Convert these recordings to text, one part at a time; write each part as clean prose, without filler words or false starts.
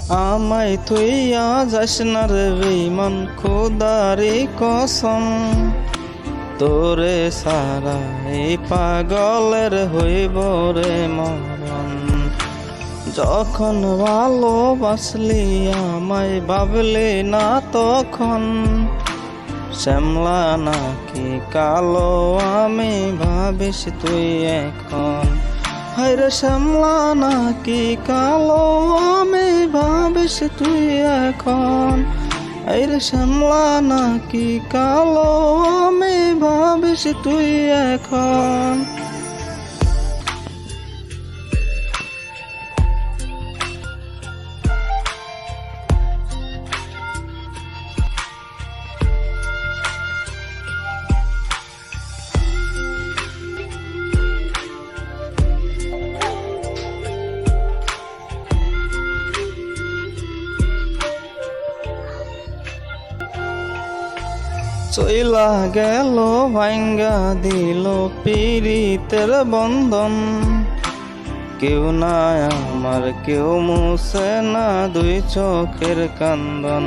আমায় থইয়া যাস না রে বেঈমান খোদারি কসম, তোরে সারা এই পাগলের হইব রে মরণ। যখন ভালোবাসলি আমায় ভাবলি না তখন, শ্যামলা নাকি কালো আমি ভাবিস তুই এখন। হায়রে শ্যামলা নাকি কালো আমি ভাবিস তুই এখন। হায়রে শ্যামলা নাকি কালো আমি ভাবিস তুই এখন। চইলা গেল ভাঙ্গা দিল পীড়িতের বন্ধন, কেউ না আমার কেউ মুছে না দুই চোখের কান্দন।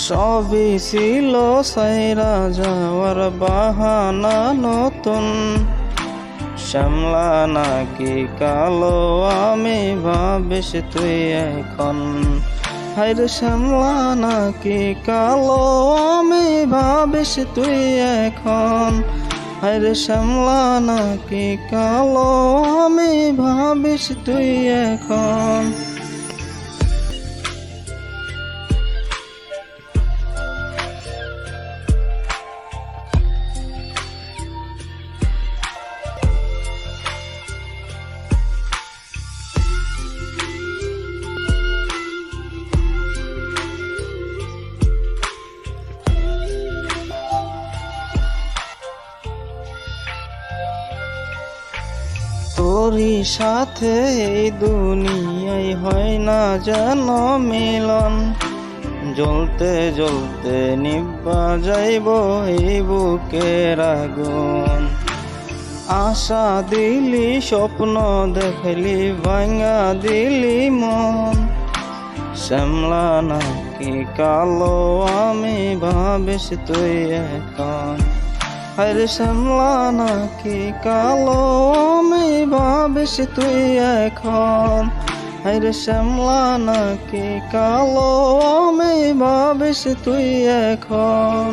সবই ছিল সাইরা যাওয়ার বাহানা নতুন, শ্যামলা নাকি কালো আমি ভাবিস তুই এখন। হায়রে শ্যামলা নাকি কালো আমি ভাবিস তুই এখন। হায়রে শ্যামলা নাকি কালো আমি ভাবিস তুই এখন। তোরই সাথে এই দুনিয়ায় হয় না যেন মিলন, জ্বলতে জ্বলতে নিভা যাইব এই বুকের আগুন। আশা দিলি স্বপ্ন দেখলি ভাঙা দিলি মন, শ্যামলা নাকি কালো আমি ভাবিস তুই এখন। হায়রে শ্যামলা নাকি কালো আমি ভাবিস তুই এখন। হায়রে শ্যামলা নাকি কালো আমি ভাবিস তুই এখন।